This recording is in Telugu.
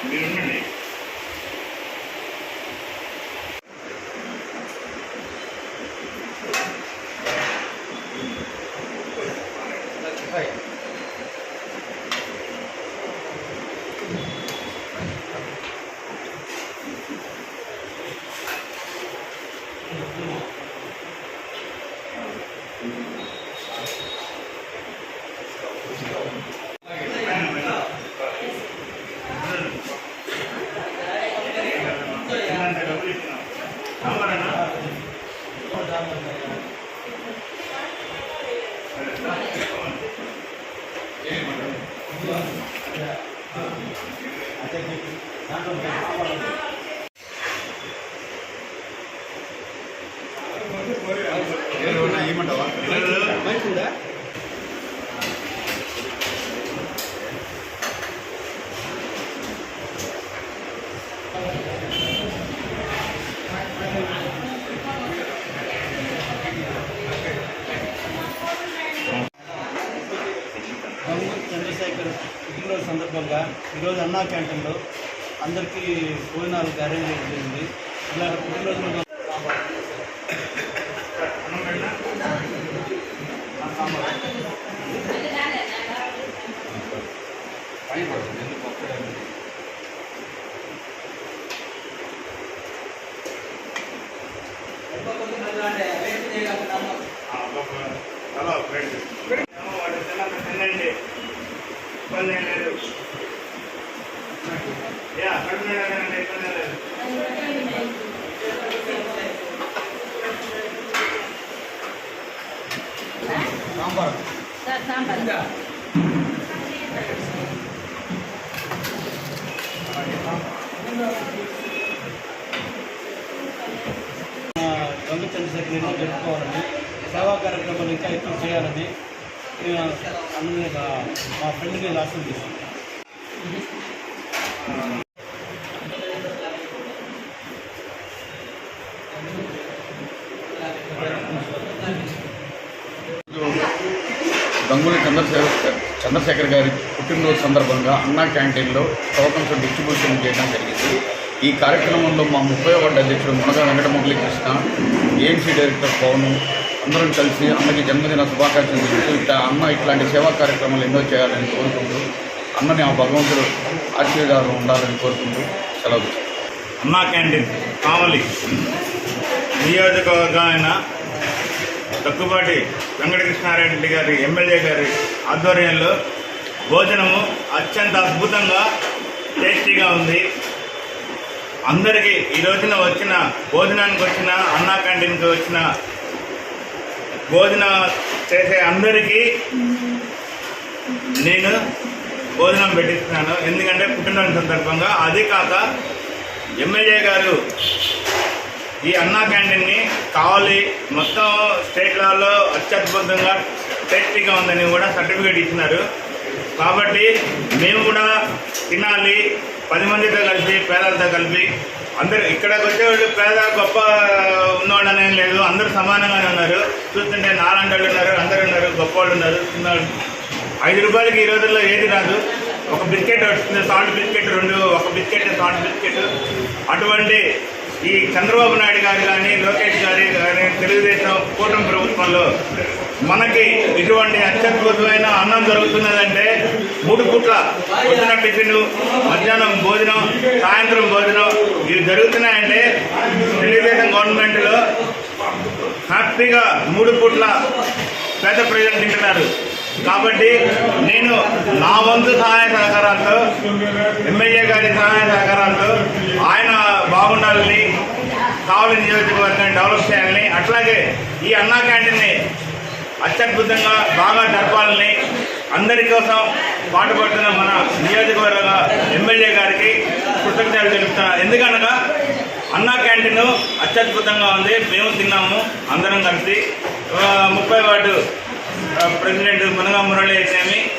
మీరుండండి. చంద్రశేఖర్ పుట్టినరోజు సందర్భంగా ఈరోజు అన్నా క్యాంటీన్లో అందరికీ భోజనాలకు అరేంజ్ చేయింది. ఇలా పుట్టినరోజు దొంగ చంద్రశేఖర్ జరుపుకోవాలని, సేవా కార్యక్రమాలు ఇంకా ఎక్కువ చేయాలని మా ఫ్రెండ్ మీద ఆశిస్తున్నాను. గంగూలీ చంద్రశేఖర్ గారి పుట్టినరోజు సందర్భంగా అన్నా క్యాంటీన్లో టోకన్స్ డిస్ట్రిబ్యూషన్ చేయడం జరిగింది. ఈ కార్యక్రమంలో మా 30వ వార్డు అధ్యక్షుడు మునగ వెంకట మురళీకృష్ణ, ఏఎంసీ డైరెక్టర్ పవన్ అందరం కలిసి అన్నకి జన్మదిన శుభాకాంక్షలు తెలుపుతూ అన్న ఇట్లాంటి సేవా కార్యక్రమాలు ఎన్నో చేయాలని కోరుకుంటూ అన్నని ఆ భగవంతుడు ఆశీర్వాదాలు ఉండాలని కోరుకుంటూ సెలవు. అన్నా క్యాంటీన్ కావలి నియోజకవర్గమైన దగ్గుబాటి వెంకటకృష్ణారెడ్డి గారి ఎమ్మెల్యే గారి ఆధ్వర్యంలో భోజనము అత్యంత అద్భుతంగా టేస్టీగా ఉంది. అందరికీ ఈ రోజున వచ్చిన భోజనానికి వచ్చిన అన్నా క్యాంటీన్కి వచ్చిన భోజనం చేసే అందరికీ నేను భోజనం పెట్టిస్తున్నాను. ఎందుకంటే పుట్టినరోజు సందర్భంగా. అది కాక ఎమ్మెల్యే గారు ఈ అన్నా క్యాంటీన్ని కావాలి మొత్తం స్టేట్ లెవెల్లో అత్యద్భుతంగా టేస్టీగా ఉందని కూడా సర్టిఫికేట్ ఇచ్చినారు. కాబట్టి మేము కూడా తినాలి, 10 మందితో కలిపి పేదలతో కలిపి. అందరూ ఇక్కడికి వచ్చేవాళ్ళు పేద గొప్ప ఉన్నవాళ్ళు అనేం లేదు, అందరూ సమానంగానే ఉన్నారు. చూస్తుంటే నాలాంటి వాళ్ళు ఉన్నారు, అందరూ ఉన్నారు, గొప్ప వాళ్ళు ఉన్నారు, చిన్నవాళ్ళు. 5 రూపాయలకి ఈ రోజుల్లో ఏది రాదు. ఒక బిస్కెట్ వస్తుంది, సాల్ట్ బిస్కెట్ 2, ఒక బిస్కెట్ సాల్ట్ బిస్కెట్. అటువంటి ఈ చంద్రబాబు నాయుడు గారు కానీ లోకేష్ గారి కానీ తెలుగుదేశం కూటమి ప్రభుత్వంలో మనకి ఇటువంటి అత్యద్భుతమైన అన్నం దొరుకుతున్నదంటే 3 పూట్ల పొద్దున టిఫిన్, మధ్యాహ్నం భోజనం, సాయంత్రం భోజనం ఇవి జరుగుతున్నాయంటే తెలుగుదేశం గవర్నమెంట్లో హ్యాపీగా 3 పూట్ల పేద ప్రజలు తింటున్నారు. కాబట్టి నేను నా వంతు సహాయ సహకారాలతో, ఎమ్మెల్యే గారి సహాయ సహకారాలతో ఆయన బాగుండాలని, కావలి నియోజకవర్గాన్ని డెవలప్ చేయాలని, అట్లాగే ఈ అన్నా క్యాంటీన్ని అత్యద్భుతంగా బాగా జరపాలని అందరి కోసం పాటుపడుతున్న మన నియోజకవర్గ ఎమ్మెల్యే గారికి కృతజ్ఞతలు తెలుపుతున్నాను. ఎందుకనగా అన్నా క్యాంటీన్ అత్యద్భుతంగా ఉంది. మేము తిన్నాము అందరం కలిసి. 30వ వార్డు ప్రెసిడెంట్ మునగ మురళి